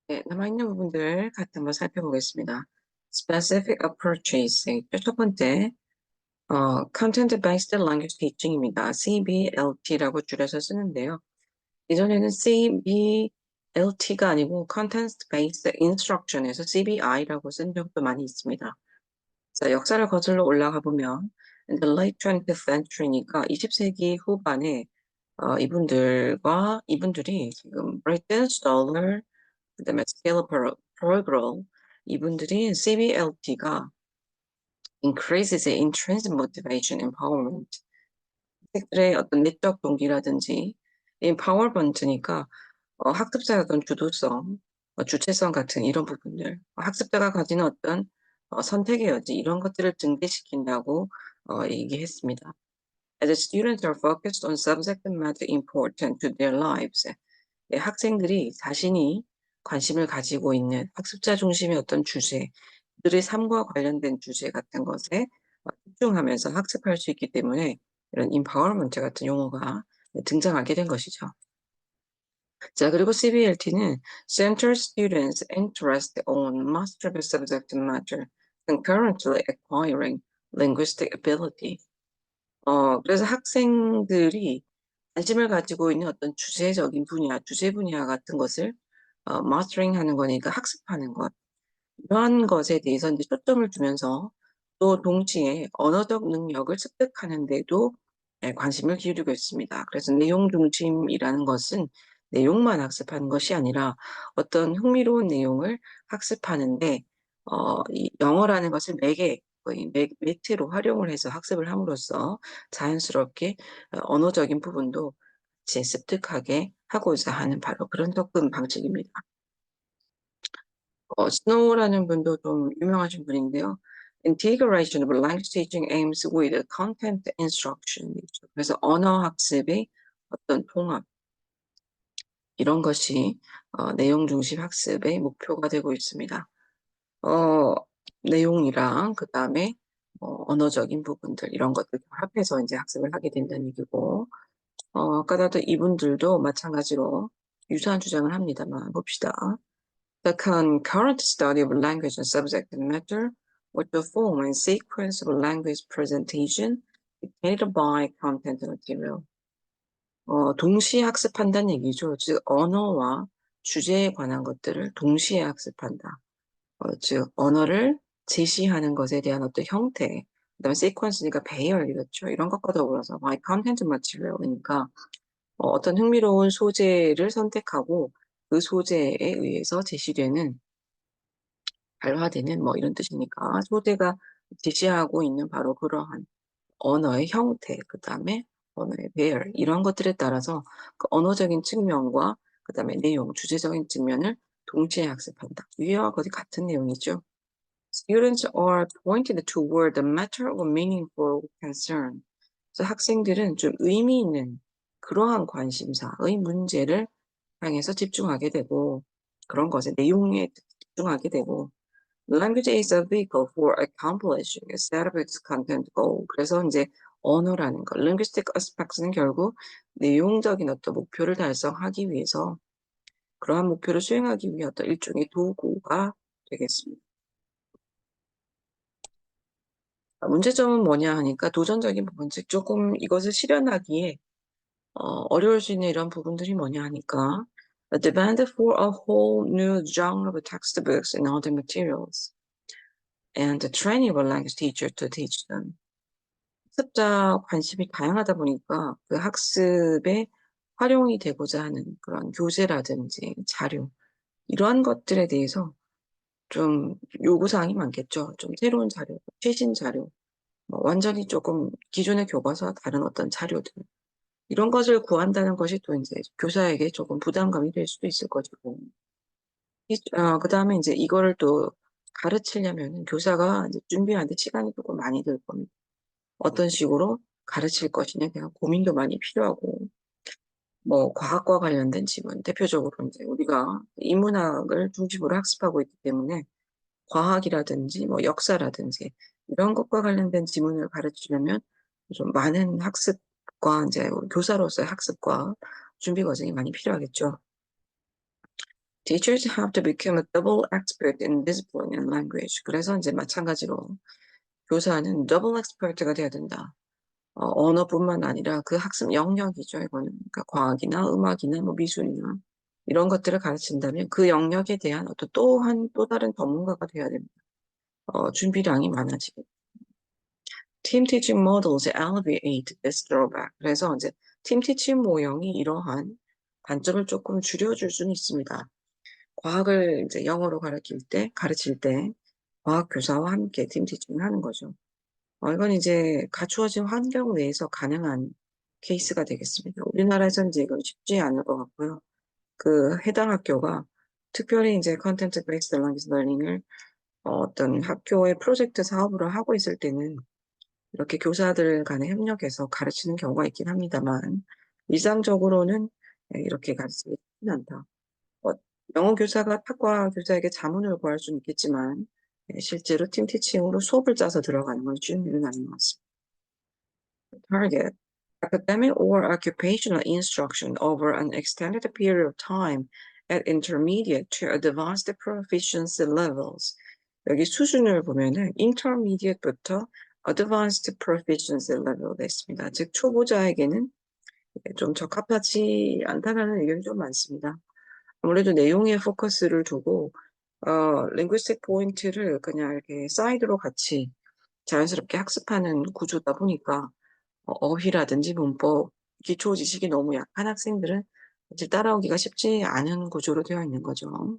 네, 남아있는 부분들 같이 한번 살펴보겠습니다. Specific approaches. 첫 번째, Content Based Language Teaching입니다. CBLT라고 줄여서 쓰는데요. 이전에는 CBLT가 아니고 Content Based Instruction에서 CBI라고 쓴 적도 많이 있습니다. 자, 역사를 거슬러 올라가 보면 in the late 20th century니까 20세기 후반에 이분들이 지금 Brighton, Stoller, 그다음에 Scala Progrel 이분들이 CBLT가 increases the intrinsic motivation empowerment 학생들의 어떤 내적 동기라든지 empowerment니까 학습자의 어떤 주도성, 주체성 같은 이런 부분들, 학습자가 가지는 어떤 선택의 여지 이런 것들을 증대시킨다고 얘기했습니다. As the students are focused on subject matter important to their lives, 학생들이 자신이 관심을 가지고 있는 학습자 중심의 어떤 주제, 그들의 삶과 관련된 주제 같은 것에 집중하면서 학습할 수 있기 때문에 이런 empowerment 같은 용어가 등장하게 된 것이죠. 자, 그리고 CBLT는 Center Students' Interest on Masterable Subject Matter Concurrently Acquiring Linguistic Ability. 그래서 학생들이 관심을 가지고 있는 어떤 주제적인 분야, 주제 분야 같은 것을 마스터링 하는 거니까 학습하는 것. 이러한 것에 대해서 이제 초점을 두면서 또 동시에 언어적 능력을 습득하는 데도 관심을 기울이고 있습니다. 그래서 내용 중심이라는 것은 내용만 학습하는 것이 아니라 어떤 흥미로운 내용을 학습하는데 이 영어라는 것을 거의 매체로 활용을 해서 학습을 함으로써 자연스럽게 언어적인 부분도 같이 습득하게 하고자 하는 바로 그런 접근 방식입니다. 스노우라는 분도 좀 유명하신 분인데요. Integration of language teaching aims with content instruction. 그래서 언어 학습의 어떤 통합, 이런 것이 내용 중심 학습의 목표가 되고 있습니다. 내용이랑 그 다음에 언어적인 부분들 이런 것들 합해서 이제 학습을 하게 된다는 얘기고, 아까도 이분들도 마찬가지로 유사한 주장을 합니다만 봅시다. The concurrent study of language and subject matter with the form and sequence of language presentation dictated by content material. 동시에 학습한다는 얘기죠. 즉, 언어와 주제에 관한 것들을 동시에 학습한다. 즉, 언어를 제시하는 것에 대한 어떤 형태, 그다음에 sequence니까 배열이겠죠. 이런 것과 더불어서 by content material이니까 어떤 흥미로운 소재를 선택하고 그 소재에 의해서 제시되는 발화되는 뭐 이런 뜻이니까 소재가 제시하고 있는 바로 그러한 언어의 형태, 그 다음에 언어의 배열 이런 것들에 따라서 그 언어적인 측면과 그 다음에 내용, 주제적인 측면을 동시에 학습한다. 위와 거의 같은 내용이죠. Students are pointed toward the matter of meaningful concern. 그래서 학생들은 좀 의미 있는 그러한 관심사의 문제를 향해서 집중하게 되고 그런 것의 내용에 집중하게 되고 Language is a vehicle for accomplishing a set of its content goal. 그래서 이제 언어라는 것, linguistic aspects는 결국 내용적인 어떤 목표를 달성하기 위해서 그러한 목표를 수행하기 위한 어떤 일종의 도구가 되겠습니다. 문제점은 뭐냐 하니까 도전적인 부분, 즉 조금 이것을 실현하기에 어려울 수 있는 이런 부분들이 뭐냐 하니까 a demand for a whole new genre of textbooks and other materials and the training of a language teacher to teach them. 학습자 관심이 다양하다 보니까 그 학습에 활용이 되고자 하는 그런 교재라든지 자료, 이러한 것들에 대해서 좀 요구사항이 많겠죠. 좀 새로운 자료, 최신 자료, 뭐 완전히 조금 기존의 교과서와 다른 어떤 자료들, 이런 것을 구한다는 것이 또 이제 교사에게 조금 부담감이 될 수도 있을 것이고, 그 다음에 이제 이거를 또 가르치려면 교사가 이제 준비하는데 시간이 조금 많이 들 겁니다. 어떤 식으로 가르칠 것이냐에 대한 고민도 많이 필요하고, 뭐 과학과 관련된 지문, 대표적으로 이제 우리가 인문학을 중심으로 학습하고 있기 때문에 과학이라든지 뭐 역사라든지 이런 것과 관련된 지문을 가르치려면 좀 많은 학습과 이제 교사로서의 학습과 준비 과정이 많이 필요하겠죠. Teachers have to become a double expert in discipline and language. 그래서 이제 마찬가지로 교사는 double expert가 돼야 된다. 언어뿐만 아니라 그 학습 영역이죠, 이거는. 그러니까 과학이나 음악이나 뭐 미술이나 이런 것들을 가르친다면 그 영역에 대한 어떤 또 다른 전문가가 돼야 됩니다. 준비량이 많아지겠죠. Team teaching models alleviate this drawback. 그래서 이제 팀 티칭 모형이 이러한 단점을 조금 줄여줄 수는 있습니다. 과학을 이제 영어로 가르칠 때 과학 교사와 함께 팀 티칭을 하는 거죠. 이건 이제 갖추어진 환경 내에서 가능한 케이스가 되겠습니다. 우리나라에서는 이제 이건 쉽지 않을 것 같고요. 그 해당 학교가 특별히 이제 컨텐츠 베이스드 러닝을 어떤 학교의 프로젝트 사업으로 하고 있을 때는 이렇게 교사들 간에 협력해서 가르치는 경우가 있긴 합니다만 일상적으로는 이렇게 가르치지 않다. 어, 영어 교사가 학과 교사에게 자문을 구할 수는 있겠지만 실제로 팀 티칭으로 수업을 짜서 들어가는 건 쉬운 일은 아닌 것 같습니다. Target academic or occupational instruction over an extended period of time at intermediate to advanced proficiency levels. 여기 수준을 보면은 intermediate부터 advanced proficiency level가 있습니다. 즉 초보자에게는 좀 적합하지 않다는 의견이 좀 많습니다. 아무래도 내용에 포커스를 두고 linguistic 포인트를 그냥 이렇게 사이드로 같이 자연스럽게 학습하는 구조다 보니까 어휘라든지 문법, 기초 지식이 너무 약한 학생들은 사실 따라오기가 쉽지 않은 구조로 되어 있는 거죠.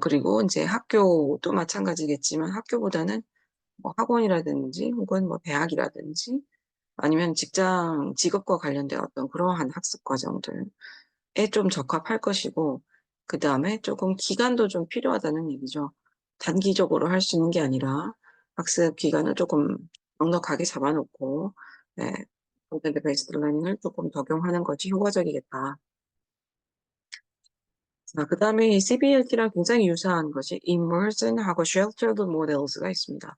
그리고 이제 학교도 마찬가지겠지만 학교보다는 뭐 학원이라든지 혹은 뭐 대학이라든지 아니면 직업과 관련된 어떤 그러한 학습 과정들에 좀 적합할 것이고, 그 다음에 조금 기간도 좀 필요하다는 얘기죠. 단기적으로 할 수 있는 게 아니라 학습 기간을 조금 넉넉하게 잡아놓고, 네, 컨텐츠 베이스드 러닝을 조금 적용하는 것이 효과적이겠다. 자, 그 다음에 CBLT랑 굉장히 유사한 것이 Immersion하고 Sheltered Models가 있습니다.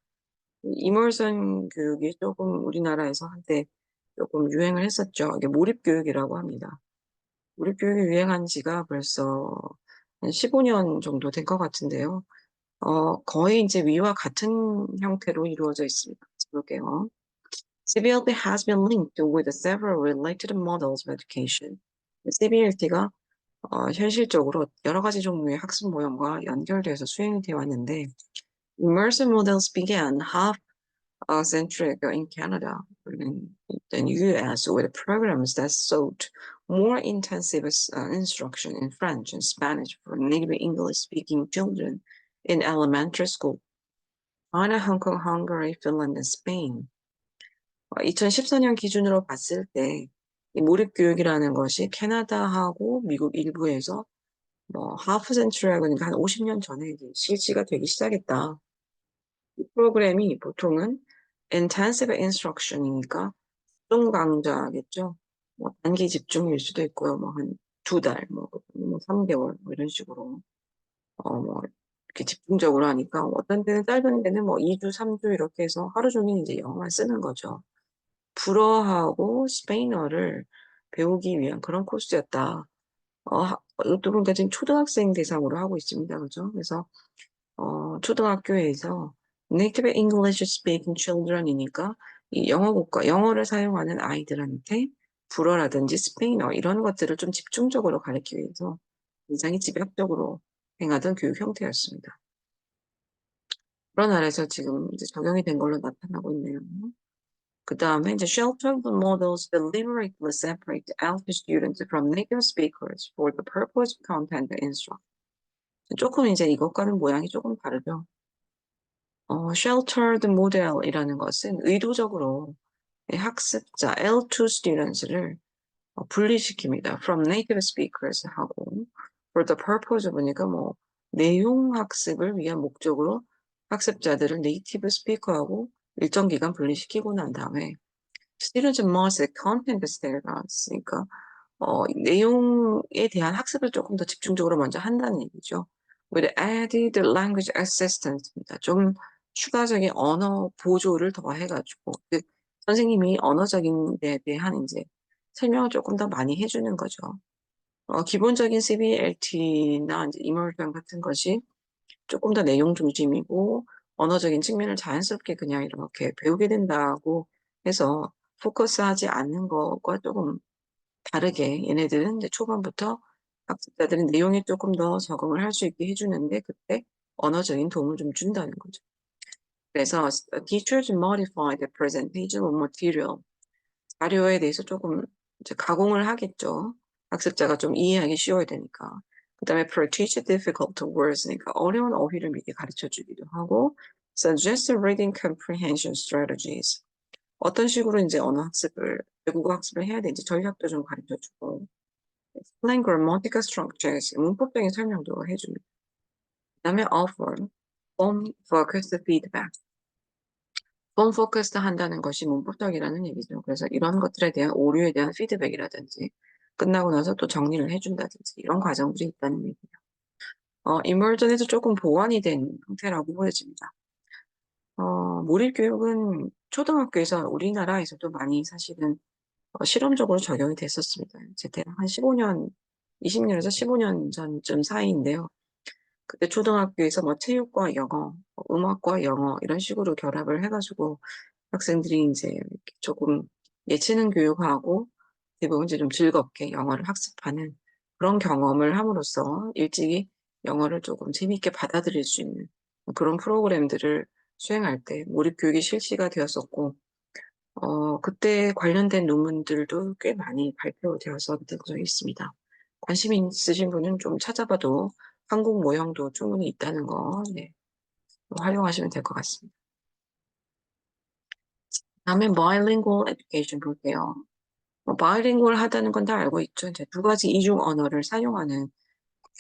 Immersion 교육이 조금 우리나라에서 한때 조금 유행을 했었죠. 이게 몰입교육이라고 합니다. 몰입교육이 유행한 지가 벌써 한 15년 정도 된 것 같은데요. 거의 이제 위와 같은 형태로 이루어져 있습니다. 볼게요. CBLT has been linked with several related models of education. CBLT가 현실적으로 여러 가지 종류의 학습 모형과 연결돼서 수행이 되어 왔는데, immersive models began half a century ago in Canada and in US with programs that sought more intensive instruction in French and Spanish for native English-speaking children in elementary school. China, Hong Kong, Hungary, Finland, and Spain. 2014년 기준으로 봤을 때 이 몰입교육이라는 것이 캐나다하고 미국 일부에서 뭐 하프 센츄리 그러니까 한 50년 전에 이제 실시가 되기 시작했다. 이 프로그램이 보통은 intensive instruction이니까 집중 강좌겠죠. 뭐 단기 집중일 수도 있고요. 뭐 한 2달, 뭐 3개월 뭐 이런 식으로 뭐 이렇게 집중적으로 하니까 어떤 때는 짧은 데는 뭐 2주, 3주 이렇게 해서 하루 종일 이제 영어만 쓰는 거죠. 불어하고 스페인어를 배우기 위한 그런 코스였다. 이것도 보니까 지금 초등학생 대상으로 하고 있습니다. 그죠? 그래서 초등학교에서 Native English Speaking Children이니까 이 영어를 사용하는 아이들한테 불어라든지 스페인어 이런 것들을 좀 집중적으로 가르치기 위해서 굉장히 집약적으로 행하던 교육 형태였습니다. 그런 아래서 지금 이제 적용이 된 걸로 나타나고 있네요. 그 다음에 이제 sheltered models deliberately separate alpha students from native speakers for the purpose of content instruction. 조금 이제 이것과는 모양이 조금 다르죠. sheltered model이라는 것은 의도적으로 학습자 L2 students를 분리시킵니다. From native speakers 하고 for the purpose 보니까 뭐 내용 학습을 위한 목적으로 학습자들을 네이티브 스피커하고 일정 기간 분리시키고 난 다음에 students must content stay가 있으니까 내용에 대한 학습을 조금 더 집중적으로 먼저 한다는 얘기죠. with added language assistance 입니다. 좀 추가적인 언어 보조를 더 해가지고 선생님이 언어적인 데 대한 이제 설명을 조금 더 많이 해주는 거죠. 기본적인 CBLT나 이제 immersion 같은 것이 조금 더 내용 중심이고 언어적인 측면을 자연스럽게 그냥 이렇게 배우게 된다고 해서 포커스하지 않는 것과 조금 다르게 얘네들은 이제 초반부터 학습자들은 내용에 조금 더 적응을 할 수 있게 해주는데 그때 언어적인 도움을 좀 준다는 거죠. 그래서 teachers modify the presentation of material. 자료에 대해서 조금 이제 가공을 하겠죠. 학습자가 좀 이해하기 쉬워야 되니까. 그 다음에 practice difficult words, 그러니까 어려운 어휘를 미리 가르쳐 주기도 하고, suggest reading comprehension strategies. 어떤 식으로 이제 언어 학습을, 외국어 학습을 해야 되는지 전략도 좀 가르쳐 주고, explain grammatical structures, 문법적인 설명도 해줍니다. 그 다음에 offer form focused feedback. 폰 포커스드 한다는 것이 문법적이라는 얘기죠. 그래서 이런 것들에 대한 오류에 대한 피드백이라든지 끝나고 나서 또 정리를 해준다든지 이런 과정들이 있다는 얘기예요. 이머전에서 조금 보완이 된 형태라고 보여집니다. 몰입교육은 초등학교에서 우리나라에서도 많이 사실은 실험적으로 적용이 됐었습니다. 제 대략 한 15년, 20년에서 15년 전쯤 사이인데요. 그때 초등학교에서 뭐 체육과 영어, 음악과 영어 이런 식으로 결합을 해가지고 학생들이 이제 이렇게 조금 예체능 교육하고 대부분 이제 좀 즐겁게 영어를 학습하는 그런 경험을 함으로써 일찍이 영어를 조금 재미있게 받아들일 수 있는 그런 프로그램들을 수행할 때 몰입 교육이 실시가 되었었고, 그때 관련된 논문들도 꽤 많이 발표되었었던 적이 있습니다. 관심 있으신 분은 좀 찾아봐도 한국 모형도 충분히 있다는 거, 네, 활용하시면 될 것 같습니다. 다음에 bilingual education 볼게요. 바이링구얼 하다는 건 다 알고 있죠. 이제 두 가지 이중 언어를 사용하는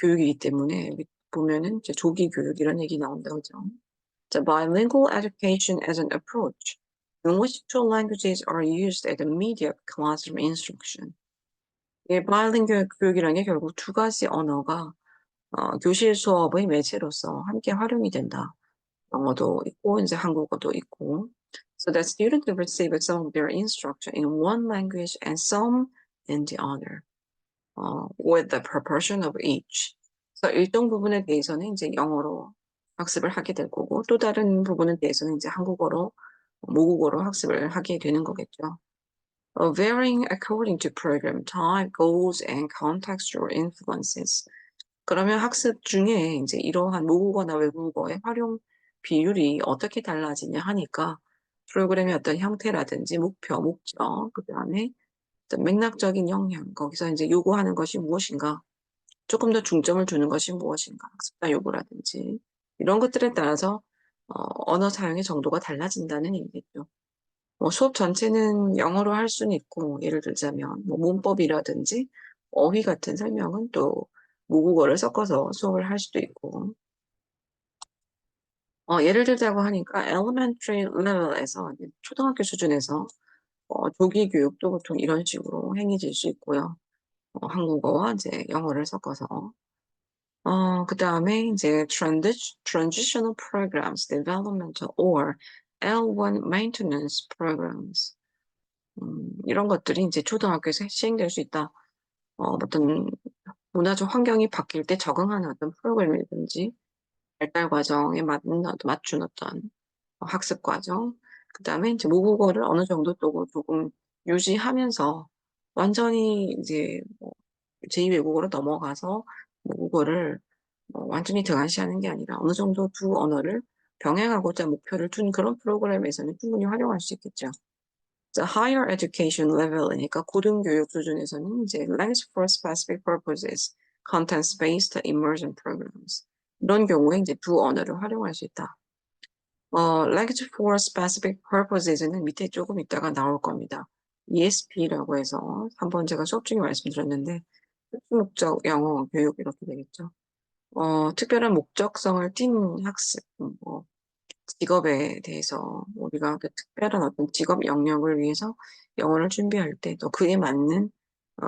교육이기 때문에 여기 보면은 이제 조기 교육 이런 얘기 나온다 그죠. 자, bilingual education as an approach in which two languages are used as a media of classroom instruction. 이 바이링구얼 교육이라는 게 결국 두 가지 언어가 교실 수업의 매체로서 함께 활용이 된다. 영어도 있고 이제 한국어도 있고. So that students receive some of their instruction in one language and some in the other. With the proportion of each. 그래서 일정 부분에 대해서는 이제 영어로 학습을 하게 될 거고 또 다른 부분에 대해서는 이제 한국어로 모국어로 학습을 하게 되는 거겠죠. Varying according to program type, goals, and contextual influences. 그러면 학습 중에 이제 이러한 모국어나 외국어의 활용 비율이 어떻게 달라지냐 하니까 프로그램의 어떤 형태라든지 목표, 목적, 그 다음에 맥락적인 영향, 거기서 이제 요구하는 것이 무엇인가, 조금 더 중점을 두는 것이 무엇인가, 학습자 요구라든지 이런 것들에 따라서 언어 사용의 정도가 달라진다는 얘기죠. 수업 전체는 영어로 할 수는 있고, 예를 들자면 뭐 문법이라든지 어휘 같은 설명은 또 모국어를 섞어서 수업을 할 수도 있고, 예를 들자고 하니까 elementary level에서 초등학교 수준에서 조기 교육도 보통 이런 식으로 행해질 수 있고요. 한국어와 이제 영어를 섞어서. 그 다음에 이제 transitional programs, developmental or L1 maintenance programs. 이런 것들이 이제 초등학교에서 시행될 수 있다. 어떤 문화적 환경이 바뀔 때 적응하는 어떤 프로그램이든지 발달 과정에 맞춘 어떤 학습 과정. 그 다음에 이제 모국어를 어느 정도 또 조금 유지하면서 완전히 이제 뭐 제2외국어로 넘어가서 모국어를 완전히 등한시하는 게 아니라 어느 정도 두 언어를 병행하고자 목표를 둔 그런 프로그램에서는 충분히 활용할 수 있겠죠. 자, higher education level이니까 고등교육 수준에서는 이제 language for specific purposes, content-based immersion programs. 이런 경우에 이제 두 언어를 활용할 수 있다. language for specific purposes는 밑에 조금 있다가 나올 겁니다. ESP라고 해서 한번 제가 수업 중에 말씀드렸는데 특수 목적 영어 교육 이렇게 되겠죠. 특별한 목적성을 띤 학습, 뭐 직업에 대해서 우리가 그 특별한 어떤 직업 영역을 위해서 영어를 준비할 때 또 그에 맞는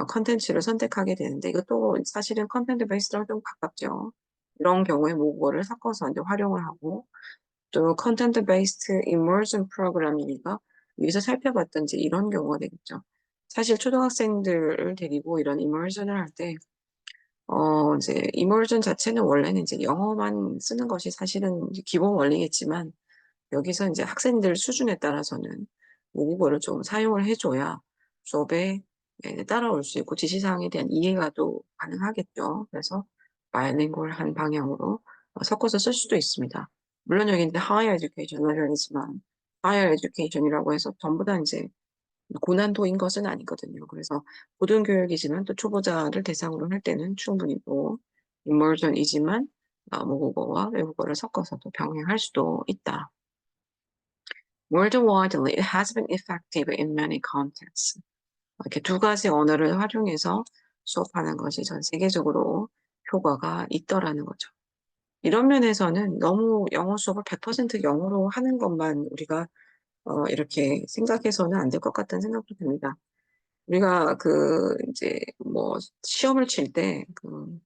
컨텐츠를 선택하게 되는데 이것도 사실은 컨텐츠 베이스랑 좀 가깝죠. 이런 경우에 모국어를 섞어서 이제 활용을 하고 또 컨텐츠 베이스드 immersion 프로그램이니까 위에서 살펴봤던지 이런 경우가 되겠죠. 사실 초등학생들을 데리고 이런 immersion을 할 때 이제 immersion 자체는 원래는 이제 영어만 쓰는 것이 사실은 이제 기본 원리겠지만 여기서 이제 학생들 수준에 따라서는 모국어를 좀 사용을 해줘야 수업에 따라올 수 있고 지시사항에 대한 이해가 또 가능하겠죠. 그래서 바이링구얼한 방향으로 섞어서 쓸 수도 있습니다. 물론 여기 이제 higher education 레벨이지만 higher education이라고 해서 전부 다 이제 고난도인 것은 아니거든요. 그래서 고등교육이지만 또 초보자를 대상으로 할 때는 충분히 또 immersion이지만 모국어와 외국어를 섞어서도 병행할 수도 있다. More widely, it has been effective in many contexts. 이렇게 두 가지 언어를 활용해서 수업하는 것이 전 세계적으로 효과가 있더라는 거죠. 이런 면에서는 너무 영어 수업을 100% 영어로 하는 것만 우리가 이렇게 생각해서는 안 될 것 같다는 생각도 듭니다. 우리가 이제 뭐 시험을 칠 때,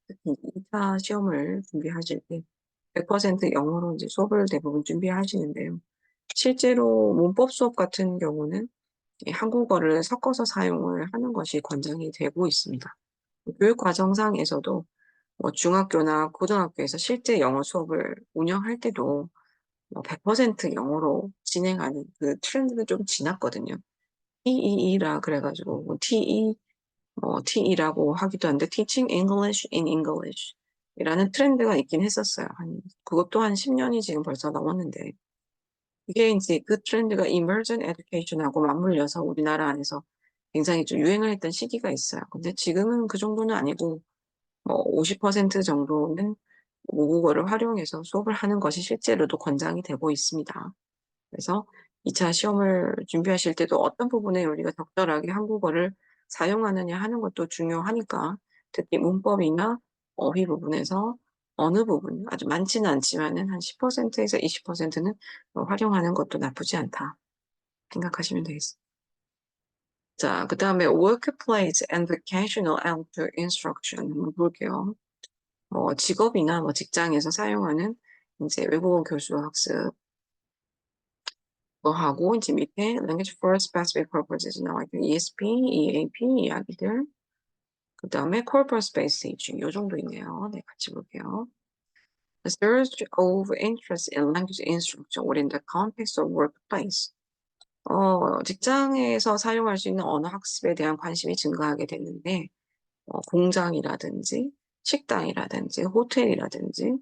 특히 2차 시험을 준비하실 때 100% 영어로 이제 수업을 대부분 준비하시는데요. 실제로 문법 수업 같은 경우는 이 한국어를 섞어서 사용을 하는 것이 권장이 되고 있습니다. 교육 과정상에서도 뭐 중학교나 고등학교에서 실제 영어 수업을 운영할 때도 뭐 100% 영어로 진행하는 그 트렌드는 좀 지났거든요. TEE라 그래가지고 뭐 TE라고 하기도 한데 Teaching English in English 이라는 트렌드가 있긴 했었어요. 그것도 한 10년이 지금 벌써 넘었는데 이게 이제 그 트렌드가 Emergent Education하고 맞물려서 우리나라 안에서 굉장히 좀 유행을 했던 시기가 있어요. 근데 지금은 그 정도는 아니고 뭐 50% 정도는 모국어를 활용해서 수업을 하는 것이 실제로도 권장이 되고 있습니다. 그래서 2차 시험을 준비하실 때도 어떤 부분에 우리가 적절하게 한국어를 사용하느냐 하는 것도 중요하니까 특히 문법이나 어휘 부분에서 어느 부분, 아주 많지는 않지만은 한 10%에서 20%는 활용하는 것도 나쁘지 않다 생각하시면 되겠습니다. 자, 그 다음에 workplace and vocational outdoor instruction 한번 볼게요. 직업이나 뭐 직장에서 사용하는 이제 외국어 교수 학습 하고 이제 밑에 language for specific purposes 나와 있고 ESP, EAP 이야기들 그 다음에 corpus based 요 정도 있네요. 네, 같이 볼게요. The surge of interest in language instruction within the context of workplace. 직장에서 사용할 수 있는 언어 학습에 대한 관심이 증가하게 됐는데 공장이라든지 식당이라든지 호텔이라든지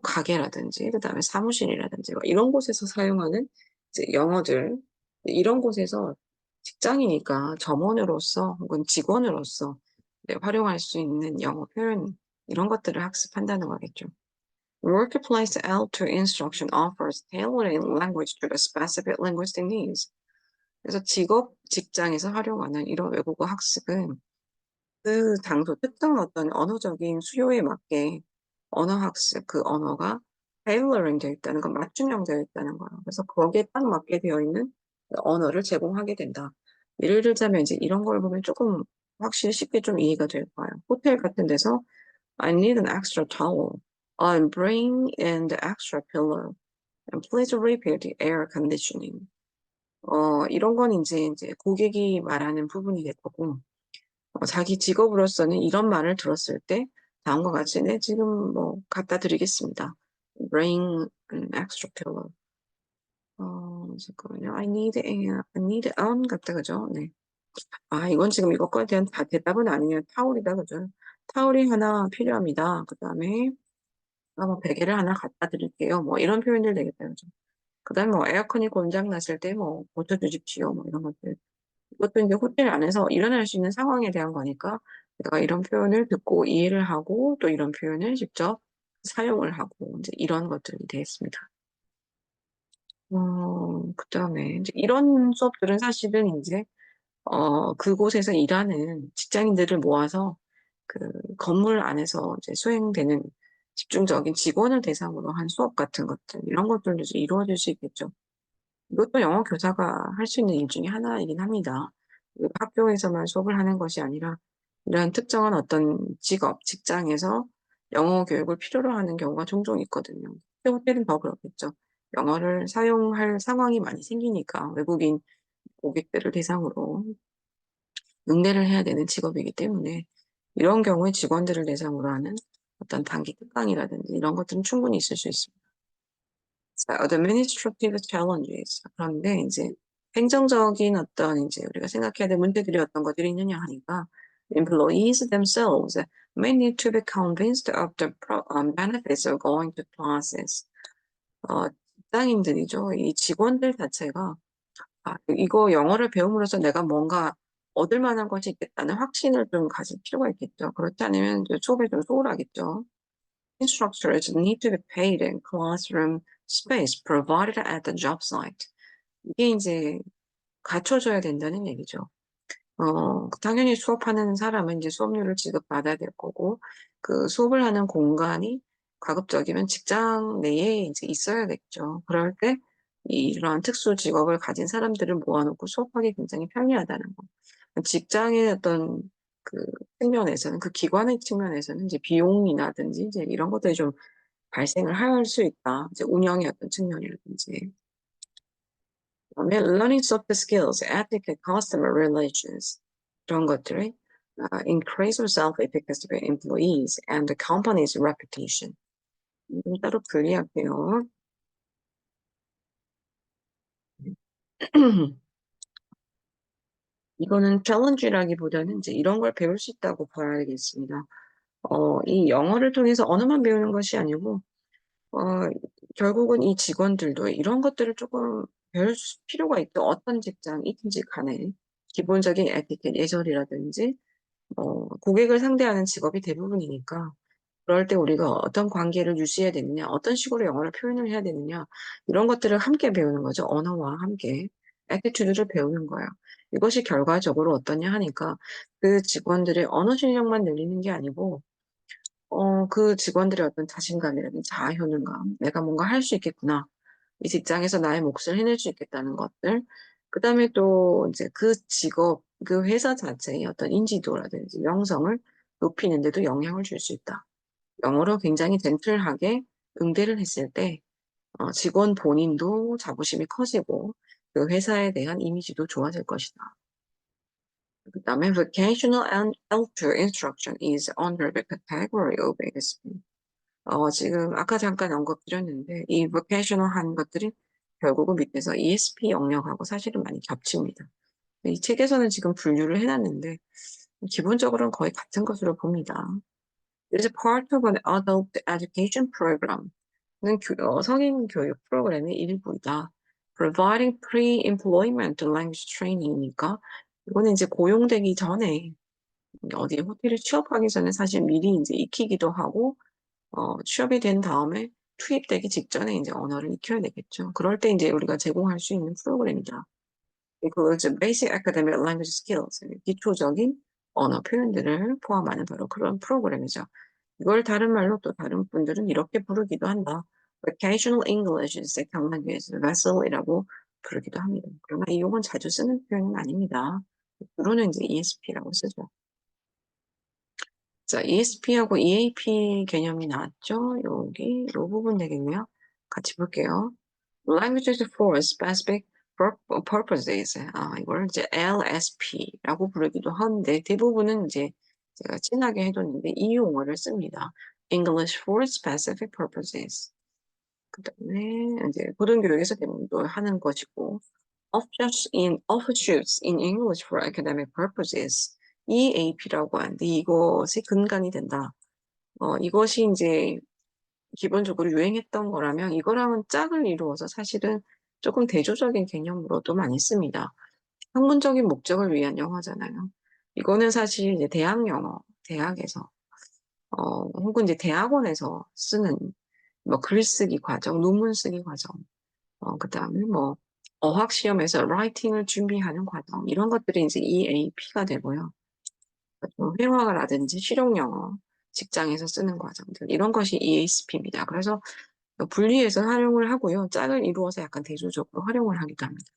가게라든지, 그 다음에 사무실이라든지, 뭐 이런 곳에서 사용하는 이제 영어들, 이런 곳에서 직장이니까 점원으로서 혹은 직원으로서 활용할 수 있는 영어 표현, 이런 것들을 학습한다는 거겠죠. Workplace Alter Instruction offers tailored language to the specific linguistic needs. 그래서 직장에서 활용하는 이런 외국어 학습은 그 장소 특정 어떤 언어적인 수요에 맞게 언어 학습, 그 언어가 테일러링 되어 있다는 건 맞춤형 되어 있다는 거예요. 그래서 거기에 딱 맞게 되어 있는 언어를 제공하게 된다. 예를 들자면 이제 이런 걸 보면 조금 확실히 쉽게 좀 이해가 될 거예요. 호텔 같은 데서 I need an extra towel. I'm bring in the extra pillow. And please repeat the air conditioning. 이런 건 이제 고객이 말하는 부분이 될 거고 자기 직업으로서는 이런 말을 들었을 때 다음과 같이 네, 지금 뭐 갖다 드리겠습니다. Bring an extra pillow. 잠깐만요. I need on 같다 그죠? 네. 이건 지금 이것과에 대한 대답은 아니에요. 타올이다 그죠? 타올이 하나 필요합니다. 그 다음에 뭐 베개를 하나 갖다 드릴게요. 뭐 이런 표현들 되겠다 그죠? 그 다음에 뭐 에어컨이 고장 났을 때 뭐 고쳐주십시오. 뭐 이런 것들. 이것도 이제 호텔 안에서 일어날 수 있는 상황에 대한 거니까 내가 이런 표현을 듣고 이해를 하고 또 이런 표현을 직접 사용을 하고 이제 이런 것들이 되겠습니다. 그다음에 이제 이런 수업들은 사실은 이제 그곳에서 일하는 직장인들을 모아서 그 건물 안에서 이제 수행되는 집중적인 직원을 대상으로 한 수업 같은 것들 이런 것들도 이제 이루어질 수 있겠죠. 이것도 영어 교사가 할 수 있는 일 중에 하나이긴 합니다. 학교에서만 수업을 하는 것이 아니라 이런 특정한 어떤 직업, 직장에서 영어 교육을 필요로 하는 경우가 종종 있거든요. 호텔은 더 그렇겠죠. 영어를 사용할 상황이 많이 생기니까 외국인 고객들을 대상으로 응대를 해야 되는 직업이기 때문에 이런 경우에 직원들을 대상으로 하는 어떤 단기 특강이라든지 이런 것들은 충분히 있을 수 있습니다. 자, administrative challenges. 그런데 이제 행정적인 어떤 이제 우리가 생각해야 될 문제들이 어떤 것들이 있느냐 하니까 employees themselves may need to be convinced of the benefits of going to classes. 직장인들이죠. 이 직원들 자체가 이거 영어를 배움으로써 내가 뭔가 얻을 만한 것이 있겠다는 확신을 좀 가질 필요가 있겠죠. 그렇지 않으면 이제 수업에 좀 소홀하겠죠. Instructors need to be paid in classroom space provided at the job site. 이게 이제 갖춰져야 된다는 얘기죠. 당연히 수업하는 사람은 이제 수업료를 지급받아야 될 거고, 그 수업을 하는 공간이 가급적이면 직장 내에 이제 있어야겠죠. 그럴 때 이런 특수 직업을 가진 사람들을 모아놓고 수업하기 굉장히 편리하다는 거. 직장의 어떤 그 측면에서는, 그 기관의 측면에서는 이제 비용이라든지 이제 이런 것들이 좀 발생을 할 수 있다. 이제 운영의 어떤 측면이라든지. 그다음에 learning soft skills, etiquette, customer relations 이런 것들이 increase self-efficacy of employees and the company's reputation. 따로 분리할게요. 이거는 challenge라기보다는 이제 이런 걸 배울 수 있다고 봐야겠습니다. 이 영어를 통해서 언어만 배우는 것이 아니고 어, 결국은 이 직원들도 이런 것들을 조금 배울 필요가 있죠. 어떤 직장이든지 간에 기본적인 에티켓, 예절이라든지 고객을 상대하는 직업이 대부분이니까 그럴 때 우리가 어떤 관계를 유지해야 되느냐, 어떤 식으로 영어를 표현을 해야 되느냐 이런 것들을 함께 배우는 거죠. 언어와 함께 에티튜드를 배우는 거예요. 이것이 결과적으로 어떠냐 하니까 그 직원들의 언어 실력만 늘리는 게 아니고 그 직원들의 어떤 자신감이라든지 자아 효능감, 내가 뭔가 할 수 있겠구나. 이 직장에서 나의 몫을 해낼 수 있겠다는 것들. 그 다음에 또 이제 그 직업, 그 회사 자체의 어떤 인지도라든지 명성을 높이는 데도 영향을 줄 수 있다. 영어로 굉장히 젠틀하게 응대를 했을 때 직원 본인도 자부심이 커지고 그 회사에 대한 이미지도 좋아질 것이다. 그 다음에 vocational and outdoor instruction is under the category of ASP. 지금 아까 잠깐 언급드렸는데 이 vocational 한 것들이 결국은 밑에서 ESP 영역하고 사실은 많이 겹칩니다. 이 책에서는 지금 분류를 해놨는데 기본적으로는 거의 같은 것으로 봅니다. It is part of an adult education program. 는 성인 교육 프로그램의 일부이다. Providing pre-employment language training이니까 이거는 이제 고용되기 전에 어디 호텔에 취업하기 전에 사실 미리 이제 익히기도 하고 취업이 된 다음에 투입되기 직전에 이제 언어를 익혀야 되겠죠. 그럴 때 이제 우리가 제공할 수 있는 프로그램이다. 그 이제 Basic Academic Language Skills, 기초적인 언어 표현들을 포함하는 바로 그런 프로그램이죠. 이걸 다른 말로 또 다른 분들은 이렇게 부르기도 한다. Vocational English Second Language Vessel이라고 부르기도 합니다. 그러나 이 용어는 자주 쓰는 표현은 아닙니다. 주로는 이제 ESP라고 쓰죠. 자, ESP하고 EAP 개념이 나왔죠? 여기 이 부분 되겠네요. 같이 볼게요. Languages for specific purposes. 이걸 이제 LSP라고 부르기도 하는데 대부분은 이제 제가 진하게 해뒀는데 이 용어를 씁니다. English for specific purposes. 그다음에 이제 고등교육에서 대부분 또 하는 것이고 offshoots in English for academic purposes. EAP라고 하는데 이것이 근간이 된다. 이것이 이제 기본적으로 유행했던 거라면 이거랑은 짝을 이루어서 사실은 조금 대조적인 개념으로도 많이 씁니다. 학문적인 목적을 위한 영어잖아요. 이거는 사실 이제 대학 영어, 대학에서, 혹은 이제 대학원에서 쓰는 뭐 글쓰기 과정, 논문 쓰기 과정, 그 다음에 뭐 어학 시험에서 라이팅을 준비하는 과정, 이런 것들이 이제 EAP가 되고요. 회화라든지 실용 영어, 직장에서 쓰는 과정들, 이런 것이 EASP입니다. 그래서 분리해서 활용을 하고요. 짝을 이루어서 약간 대조적으로 활용을 하기도 합니다.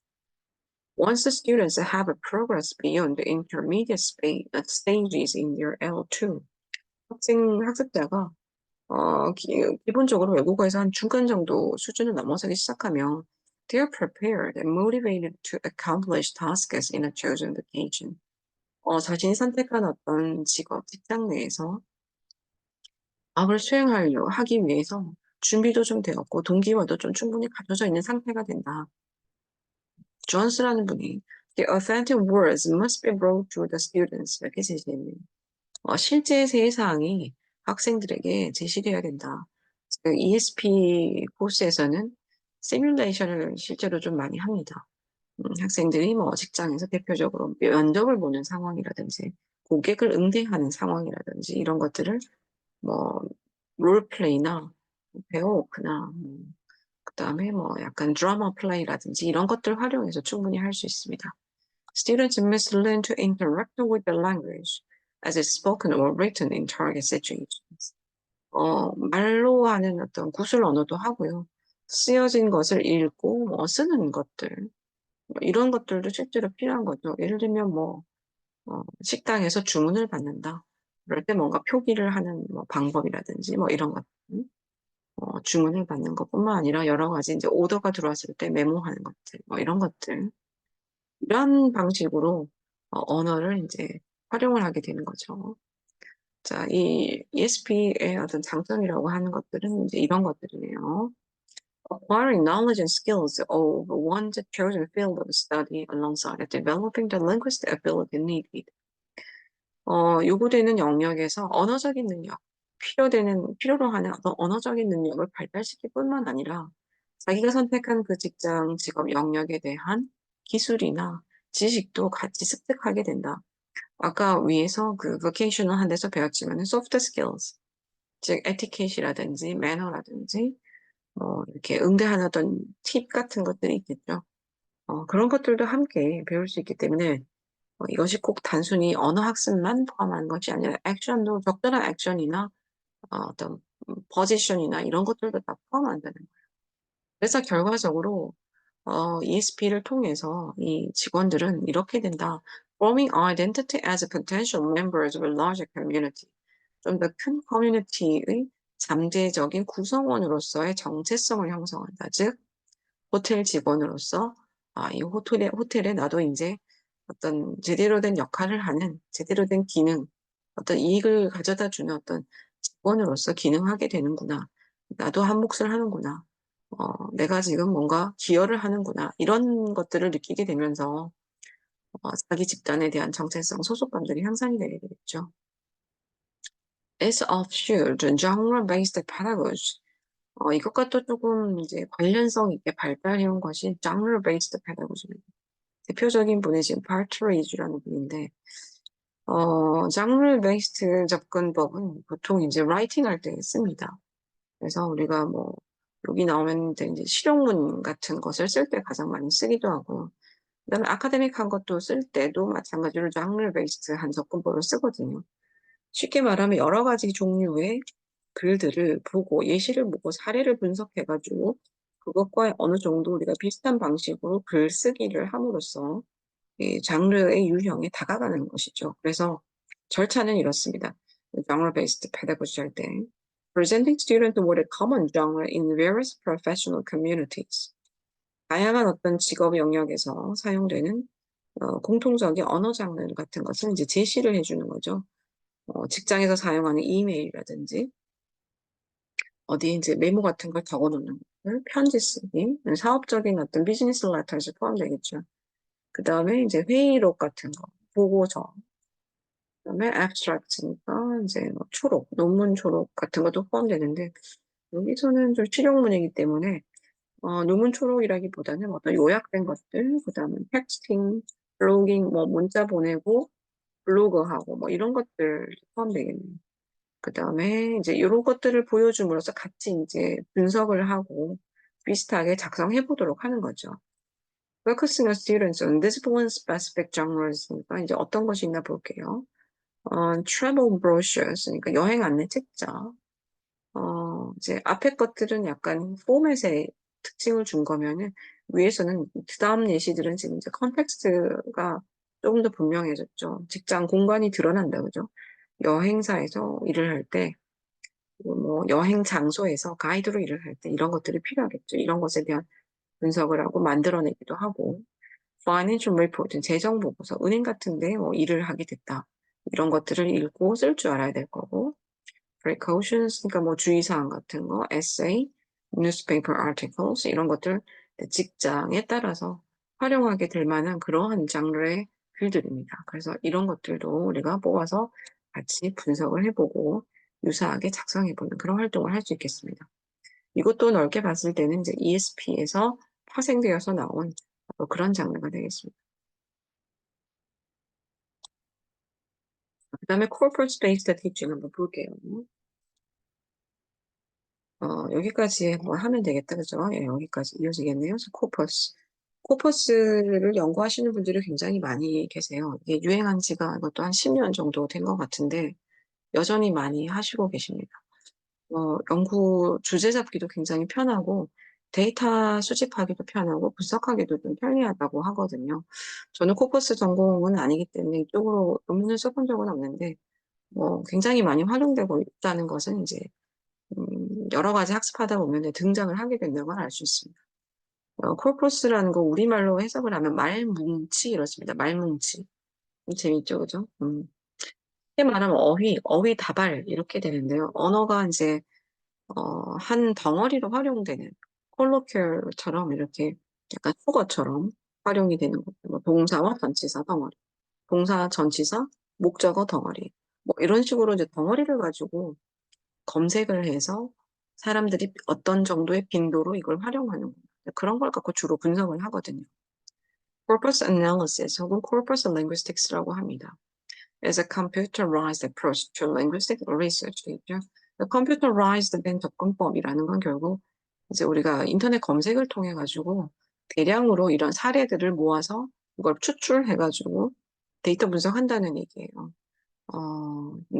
Once the students have progressed beyond the intermediate stages in their L2, 학습자가 기본적으로 외국어에서 한 중간 정도 수준을 넘어서기 시작하면 they are prepared and motivated to accomplish tasks in a chosen vocation. 자신이 선택한 어떤 직업, 직장 내에서 업을 하기 위해서 준비도 좀 되었고 동기화도 좀 충분히 갖춰져 있는 상태가 된다. 존스라는 분이 The authentic words must be brought to the students 이렇게 제시했네요. 실제 세상이 학생들에게 제시돼야 된다. 그 ESP 코스에서는 시뮬레이션을 실제로 좀 많이 합니다. 학생들이 뭐 직장에서 대표적으로 면접을 보는 상황이라든지 고객을 응대하는 상황이라든지 이런 것들을 뭐 롤플레이나 배워오크나 그다음에 뭐 약간 드라마 플레이라든지 이런 것들 활용해서 충분히 할 수 있습니다. Students must learn to interact with the language as it's spoken or written in target situations. 말로 하는 어떤 구술 언어도 하고요. 쓰여진 것을 읽고 쓰는 것들 이런 것들도 실제로 필요한 거죠. 예를 들면 식당에서 주문을 받는다. 그럴 때 뭔가 표기를 하는 방법이라든지 이런 것들. 주문을 받는 것뿐만 아니라 여러 가지 이제 오더가 들어왔을 때 메모하는 것들, 이런 것들. 이런 방식으로 언어를 이제 활용을 하게 되는 거죠. 자, 이 ESP의 어떤 장점이라고 하는 것들은 이제 이런 것들이네요. Acquiring knowledge and skills of one's chosen field of study alongside developing the linguistic ability needed. 요구되는 영역에서 언어적인 능력, 필요로 하는 어떤 언어적인 능력을 발달시킬 뿐만 아니라 자기가 선택한 그 직장, 직업 영역에 대한 기술이나 지식도 같이 습득하게 된다. 아까 위에서 그 vocational 한 데서 배웠지만 soft skills, 즉 에티켓이라든지 매너라든지 이렇게 응대하는 어떤 팁 같은 것들이 있겠죠. 그런 것들도 함께 배울 수 있기 때문에 이것이 꼭 단순히 언어 학습만 포함한 것이 아니라 액션도 적절한 액션이나 어떤 포지션이나 이런 것들도 다 포함한다는 거예요. 그래서 결과적으로 ESP를 통해서 이 직원들은 이렇게 된다. Forming identity as a potential members of a larger community. 좀 더 큰 커뮤니티의 잠재적인 구성원으로서의 정체성을 형성한다. 즉, 호텔 직원으로서 이 호텔에 나도 이제 어떤 제대로 된 역할을 하는 제대로 된 기능, 어떤 이익을 가져다 주는 어떤 직원으로서 기능하게 되는구나. 나도 한 몫을 하는구나. 내가 지금 뭔가 기여를 하는구나. 이런 것들을 느끼게 되면서 자기 집단에 대한 정체성, 소속감들이 향상이 되게 되겠죠. As offshoot, genre-based pedagogy. 이것과 또 조금 이제 관련성 있게 발달해온 것이 genre-based pedagogy입니다. 대표적인 분이 지금 파트리지라는 분인데, genre-based 접근법은 보통 이제 라이팅 할 때 씁니다. 그래서 우리가 여기 나오면 이제 실용문 같은 것을 쓸 때 가장 많이 쓰기도 하고요. 그다음에 아카데믹한 것도 쓸 때도 마찬가지로 genre-based 한 접근법을 쓰거든요. 쉽게 말하면 여러 가지 종류의 글들을 보고 예시를 보고 사례를 분석해가지고 그것과 어느 정도 우리가 비슷한 방식으로 글쓰기를 함으로써 이 장르의 유형에 다가가는 것이죠. 그래서 절차는 이렇습니다. genre-based pedagogy 할 때 presenting students with a common genre in various professional communities. 다양한 어떤 직업 영역에서 사용되는 공통적인 언어 장르 같은 것을 이제 제시를 해주는 거죠. 직장에서 사용하는 이메일이라든지 어디에 이제 메모 같은 걸 적어놓는 것들, 편지 쓰기, 사업적인 어떤 비즈니스 레터에서 포함되겠죠. 그 다음에 이제 회의록 같은 거, 보고서, 그다음에 abstract니까 이제 초록, 논문 초록 같은 것도 포함되는데 여기서는 좀 실용문이기 때문에 논문 초록이라기보다는 어떤 요약된 것들, 그다음에 텍스팅, 블로깅, 문자 보내고 블로그하고 이런 것들 포함되겠네요. 그다음에 이제 이런 것들을 보여줌으로써 같이 이제 분석을 하고 비슷하게 작성해 보도록 하는 거죠. Focusing on students on discipline specific genres니까 이제 어떤 것이 있나 볼게요. travel brochures, 그러니까 여행 안내 책자. 이제 앞에 것들은 약간 포맷의 특징을 준 거면은 위에서는 그 다음 예시들은 지금 이제 컨텍스트가 조금 더 분명해졌죠. 직장 공간이 드러난다, 그죠? 여행사에서 일을 할 때, 그리고 여행 장소에서 가이드로 일을 할 때 이런 것들이 필요하겠죠. 이런 것에 대한 분석을 하고 만들어내기도 하고. financial report, 재정 보고서, 은행 같은데 뭐 일을 하게 됐다. 이런 것들을 읽고 쓸 줄 알아야 될 거고, precautions, 그러니까 뭐 주의사항 같은 거, essay, newspaper articles 이런 것들 직장에 따라서 활용하게 될 만한 그러한 장르의 글들입니다. 그래서 이런 것들도 우리가 뽑아서 같이 분석을 해보고 유사하게 작성해보는 그런 활동을 할 수 있겠습니다. 이것도 넓게 봤을 때는 이제 ESP에서 파생되어서 나온 그런 장르가 되겠습니다. 그 다음에 corporate based teaching 한번 볼게요. 여기까지 뭐 하면 되겠다, 그죠? 예, 여기까지 이어지겠네요. 그래서 코퍼스. 코퍼스를 연구하시는 분들이 굉장히 많이 계세요. 이게 유행한 지가 이것도 한 10년 정도 된 것 같은데, 여전히 많이 하시고 계십니다. 연구 주제 잡기도 굉장히 편하고, 데이터 수집하기도 편하고, 분석하기도 좀 편리하다고 하거든요. 저는 코퍼스 전공은 아니기 때문에 이쪽으로 논문을 써본 적은 없는데, 굉장히 많이 활용되고 있다는 것은 이제 여러 가지 학습하다 보면 등장을 하게 된다는 걸 알 수 있습니다. 콜포스라는 거 우리말로 해석을 하면 말뭉치 이렇습니다. 말뭉치. 재밌죠, 그죠? 쉽게 말하면 어휘 다발 이렇게 되는데요. 언어가 이제 한 덩어리로 활용되는 콜로퀴얼처럼 이렇게 약간 속어처럼 활용이 되는 거죠. 뭐 동사와 전치사 덩어리, 동사 전치사 목적어 덩어리, 뭐 이런 식으로 이제 덩어리를 가지고 검색을 해서 사람들이 어떤 정도의 빈도로 이걸 활용하는 거예요. 그런 걸 갖고 주로 분석을 하거든요. Corpus analysis 혹은 corpus linguistics라고 합니다. As a computerized approach to linguistic research. 있죠. computerized 된 접근법이라는 건 결국 이제 우리가 인터넷 검색을 통해 가지고 대량으로 이런 사례들을 모아서 이걸 추출해 가지고 데이터 분석한다는 얘기예요.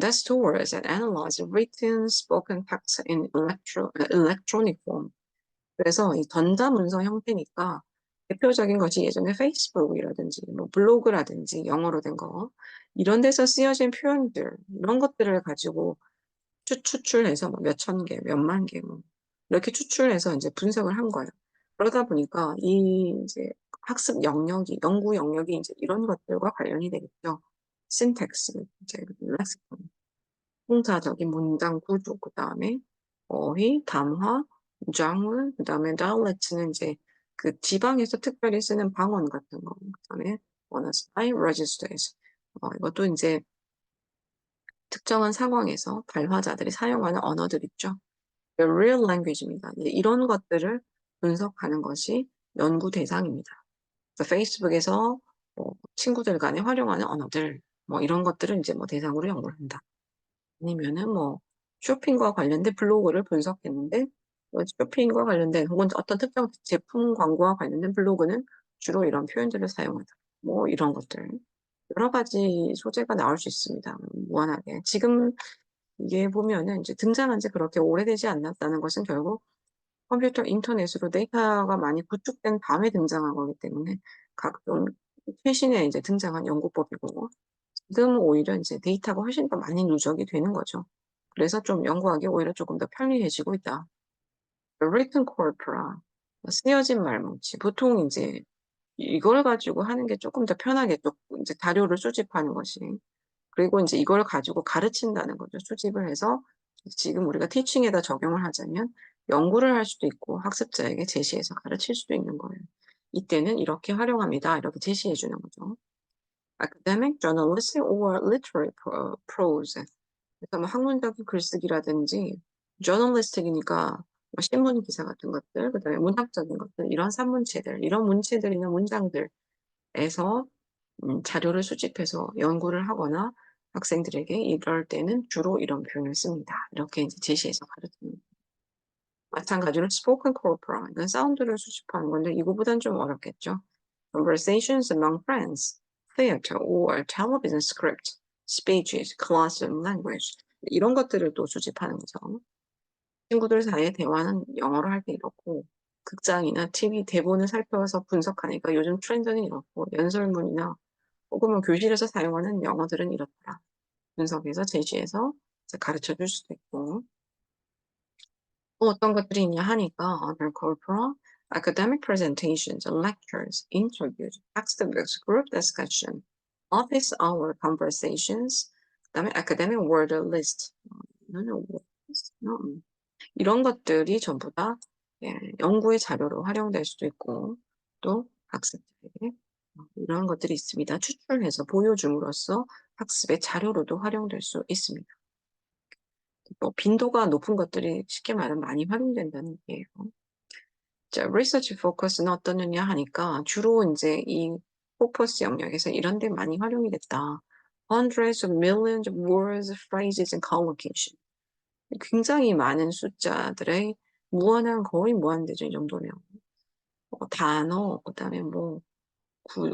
That stores and analyzes written, spoken text in electronic form. 그래서 이 전자문서 형태니까 대표적인 것이 예전에 페이스북이라든지 뭐 블로그라든지 영어로 된 거, 이런 데서 쓰여진 표현들, 이런 것들을 가지고 추출해서 뭐 몇천 개, 몇만 개, 뭐 이렇게 추출해서 이제 분석을 한 거예요. 그러다 보니까 이 이제 학습 영역이, 연구 영역이 이제 이런 것들과 관련이 되겠죠. 신텍스, 이제 렉시콘, 통사적인 문장 구조, 그 다음에 어휘, 담화, 장르, 그 다음에 dialect는 이제 그 지방에서 특별히 쓰는 방언 같은 거, 그 다음에 언어 스타일, registers. 이것도 이제 특정한 상황에서 발화자들이 사용하는 언어들 있죠. real language입니다. 이런 것들을 분석하는 것이 연구 대상입니다. 페이스북에서 친구들 간에 활용하는 언어들, 뭐 이런 것들을 이제 뭐 대상으로 연구를 한다. 아니면은 뭐 쇼핑과 관련된 블로그를 분석했는데 쇼핑과 관련된 혹은 어떤 특정 제품 광고와 관련된 블로그는 주로 이런 표현들을 사용하다. 뭐 이런 것들. 여러 가지 소재가 나올 수 있습니다. 무한하게. 지금 이게 보면은 이제 등장한 지 그렇게 오래되지 않았다는 것은 결국 컴퓨터 인터넷으로 데이터가 많이 구축된 다음에 등장한 거기 때문에 각종 최신에 이제 등장한 연구법이고 지금 오히려 이제 데이터가 훨씬 더 많이 누적이 되는 거죠. 그래서 좀 연구하기 오히려 조금 더 편리해지고 있다. written corpora, 쓰여진 말뭉치. 보통 이제 이걸 가지고 하는 게 조금 더 편하겠죠. 이제 자료를 수집하는 것이. 그리고 이제 이걸 가지고 가르친다는 거죠. 수집을 해서 지금 우리가 티칭에다 적용을 하자면 연구를 할 수도 있고 학습자에게 제시해서 가르칠 수도 있는 거예요. 이때는 이렇게 활용합니다. 이렇게 제시해 주는 거죠. academic, journalistic, or literary prose. 그래서 뭐 학문적인 글쓰기라든지 journalistic이니까 뭐 신문 기사 같은 것들, 그다음에 문학적인 것들, 이런 산문체들, 이런 문체들이나 문장들에서 자료를 수집해서 연구를 하거나 학생들에게 이럴 때는 주로 이런 표현을 씁니다. 이렇게 이제 제시해서 가르치는. 마찬가지로 spoken corpora, 이건 사운드를 수집하는 건데 이거보단 좀 어렵겠죠. Conversations among friends, theater or television script, speeches, classroom language 이런 것들을 또 수집하는 거죠. 친구들 사이의 대화는 영어로 할 때 이렇고 극장이나 TV 대본을 살펴서 분석하니까 요즘 트렌드는 이렇고 연설문이나 혹은 뭐 교실에서 사용하는 영어들은 이렇더라. 분석해서 제시해서 가르쳐 줄 수도 있고 또 어떤 것들이 있냐 하니까 other corpora, academic presentations, lectures, interviews, textbooks, group discussion, office hour conversations, 그다음에 academic word list. 이런 것들이 전부 다 예, 연구의 자료로 활용될 수도 있고 또 학습자에게 이런 것들이 있습니다. 추출해서 보여줌으로써 학습의 자료로도 활용될 수 있습니다. 뭐 빈도가 높은 것들이 쉽게 말하면 많이 활용된다는 얘기예요. 자, research focus는 어떠느냐 하니까 주로 이제 이 포커스 영역에서 이런 데 많이 활용이 됐다. Hundreds of millions of words, phrases, and collocation. 굉장히 많은 숫자들의 무한한 거의 무한대죠. 이 정도면. 단어, 그다음에 뭐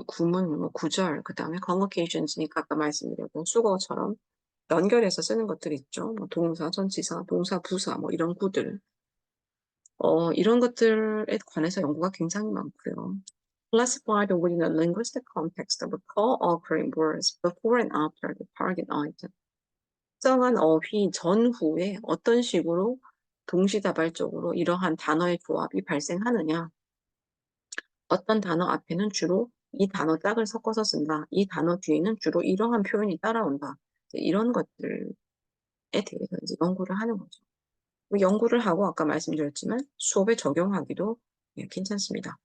구문, 뭐 구절, 그다음에 collocations니까 아까 말씀드렸던 수거처럼 연결해서 쓰는 것들 있죠. 뭐 동사, 전치사, 동사, 부사 뭐 이런 구들. 이런 것들에 관해서 연구가 굉장히 많고요. Classified within a linguistic context of co-occurring words before and after the target item. 특정한 어휘 전후에 어떤 식으로 동시다발적으로 이러한 단어의 조합이 발생하느냐. 어떤 단어 앞에는 주로 이 단어 짝을 섞어서 쓴다. 이 단어 뒤에는 주로 이러한 표현이 따라온다. 이런 것들에 대해서 이제 연구를 하는 거죠. 연구를 하고 아까 말씀드렸지만 수업에 적용하기도 괜찮습니다.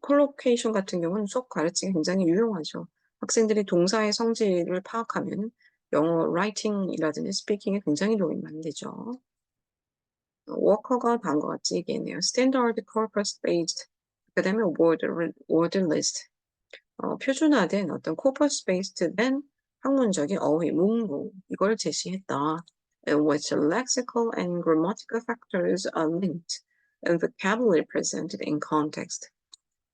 콜로케이션 같은 경우는 수업 가르치기 굉장히 유용하죠. 학생들이 동사의 성질을 파악하면 영어 라이팅이라든지 스피킹에 굉장히 도움이 많이 되죠. 워커가 다음과 같이 얘기했네요. Standard corpus-based academic word list. 표준화된 어떤 corpus-based 된 학문적인 어휘, 문구 이걸 제시했다. In which lexical and grammatical factors are linked and vocabulary presented in context.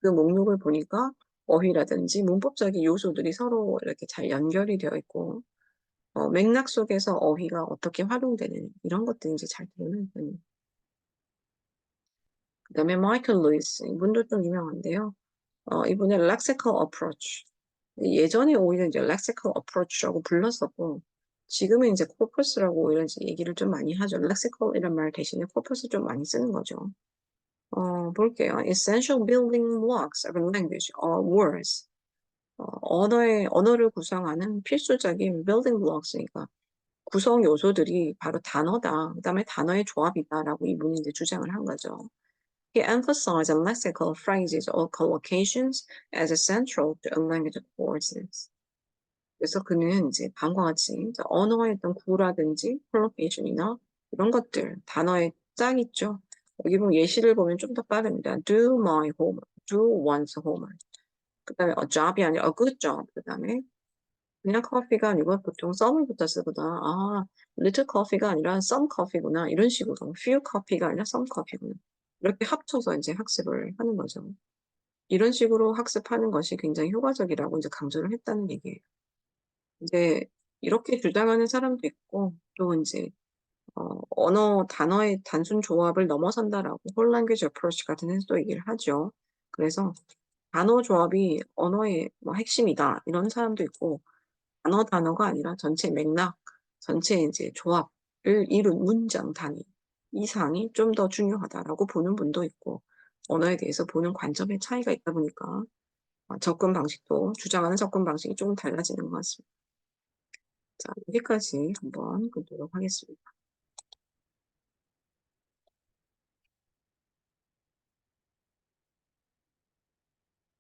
그 목록을 보니까 어휘라든지 문법적인 요소들이 서로 이렇게 잘 연결이 되어 있고 맥락 속에서 어휘가 어떻게 활용되는 이런 것들이 이제 잘 되는 편이에요. 그다음에 마이클 루이스 이분도 좀 유명한데요. 이분의 lexical approach. 예전에 오히려 이제 lexical approach라고 불렀었고 지금은 이제 corpus라고 오히려 이제 얘기를 좀 많이 하죠. lexical이란 말 대신에 corpus 좀 많이 쓰는 거죠. 볼게요. Essential building blocks of language are words. 언어를 구성하는 필수적인 building blocks니까 구성 요소들이 바로 단어다. 그다음에 단어의 조합이다라고 이분이 이제 주장을 한 거죠. He emphasized lexical phrases or collocations as central to a language courses. 그래서 그는 이제 다음과 같이 언어의 어떤 구라든지 collocation이나 이런 것들, 단어의 짝 있죠. 여기 보면 예시를 보면 좀 더 빠릅니다. Do my homework, do one's homework. 그다음에 a job이 아니라 a good job. 그다음에 그냥 커피가 아니고 보통 썸을 붙여 쓰거든. 아, little coffee가 아니라 some coffee구나. 이런 식으로. few coffee가 아니라 some coffee구나. 이렇게 합쳐서 이제 학습을 하는 거죠. 이런 식으로 학습하는 것이 굉장히 효과적이라고 이제 강조를 했다는 얘기예요. 이제 이렇게 주장하는 사람도 있고 또 이제 언어 단어의 단순 조합을 넘어선다라고 whole language approach 같은 데서도 얘기를 하죠. 그래서 단어 조합이 언어의 뭐 핵심이다 이런 사람도 있고 단어가 아니라 전체 맥락, 전체 이제 조합을 이룬 문장 단위 이상이 좀 더 중요하다라고 보는 분도 있고 언어에 대해서 보는 관점의 차이가 있다 보니까 접근 방식도 주장하는 접근 방식이 조금 달라지는 것 같습니다. 자, 여기까지 한번 보도록 하겠습니다.